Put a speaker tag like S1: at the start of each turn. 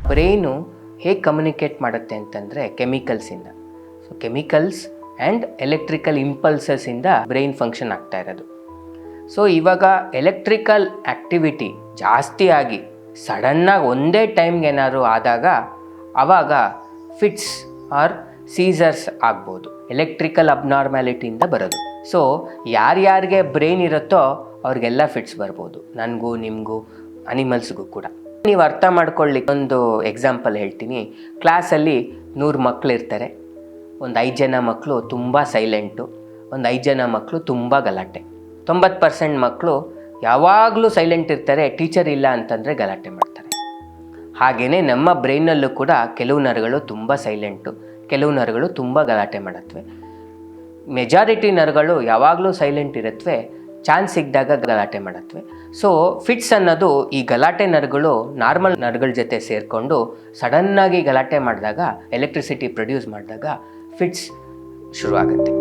S1: Brain ಹೇಗೆ communicate ಮಾಡುತ್ತೆ ಅಂತಂದರೆ ಕೆಮಿಕಲ್ಸಿಂದ. ಸೊ ಕೆಮಿಕಲ್ಸ್ ಆ್ಯಂಡ್ ಎಲೆಕ್ಟ್ರಿಕಲ್ ಇಂಪಲ್ಸಸ್ಸಿಂದ ಬ್ರೈನ್ ಫಂಕ್ಷನ್ ಆಗ್ತಾ ಇರೋದು. ಸೊ ಇವಾಗ ಎಲೆಕ್ಟ್ರಿಕಲ್ ಆ್ಯಕ್ಟಿವಿಟಿ ಜಾಸ್ತಿ ಆಗಿ ಸಡನ್ನಾಗಿ ಒಂದೇ ಟೈಮ್ಗೆ ಏನಾದ್ರು ಆದಾಗ ಆವಾಗ ಫಿಟ್ಸ್ ಆರ್ ಸೀಸರ್ಸ್ ಆಗ್ಬೋದು. ಎಲೆಕ್ಟ್ರಿಕಲ್ ಅಬ್ನಾರ್ಮ್ಯಾಲಿಟಿಯಿಂದ ಬರೋದು. ಸೊ ಯಾರ್ಯಾರಿಗೆ ಬ್ರೈನ್ ಇರುತ್ತೋ ಅವ್ರಿಗೆಲ್ಲ ಫಿಟ್ಸ್ ಬರ್ಬೋದು, ನನಗೂ ನಿಮಗೂ ಅನಿಮಲ್ಸ್ಗೂ ಕೂಡ. ನೀವು ಅರ್ಥ ಮಾಡ್ಕೊಳ್ಳಿಕ್ಕೆ ಒಂದು ಎಕ್ಸಾಂಪಲ್ ಹೇಳ್ತೀನಿ. ಕ್ಲಾಸಲ್ಲಿ 100 ಮಕ್ಕಳು ಇರ್ತಾರೆ. ಒಂದು 5 ಜನ ಮಕ್ಕಳು ತುಂಬ ಸೈಲೆಂಟು, ಒಂದು 5 ಜನ ಮಕ್ಕಳು ತುಂಬ ಗಲಾಟೆ. 90% ಮಕ್ಕಳು ಯಾವಾಗಲೂ ಸೈಲೆಂಟ್ ಇರ್ತಾರೆ, ಟೀಚರ್ ಇಲ್ಲ ಅಂತಂದರೆ ಗಲಾಟೆ ಮಾಡ್ತಾರೆ. ಹಾಗೆಯೇ ನಮ್ಮ ಬ್ರೈನಲ್ಲೂ ಕೂಡ ಕೆಲವು ನರಗಳು ತುಂಬ ಸೈಲೆಂಟು, ಕೆಲವು ನರಗಳು ತುಂಬ ಗಲಾಟೆ ಮಾಡತ್ವೆ. ಮೆಜಾರಿಟಿ ನರಗಳು ಯಾವಾಗಲೂ ಸೈಲೆಂಟ್ ಇರುತ್ತವೆ, ಚಾನ್ಸ್ ಸಿಕ್ಕಿದಾಗ ಗಲಾಟೆ ಮಾಡತ್ವೆ. ಸೊ ಫಿಟ್ಸ್ ಅನ್ನೋದು ಈ ಗಲಾಟೆ ನರಗಳು ನಾರ್ಮಲ್ ನರಗಳ ಜೊತೆ ಸೇರಿಕೊಂಡು ಸಡನ್ನಾಗಿ ಗಲಾಟೆ ಮಾಡಿದಾಗ, ಎಲೆಕ್ಟ್ರಿಸಿಟಿ ಪ್ರೊಡ್ಯೂಸ್ ಮಾಡಿದಾಗ ಫಿಟ್ಸ್ ಶುರುವಾಗುತ್ತೆ.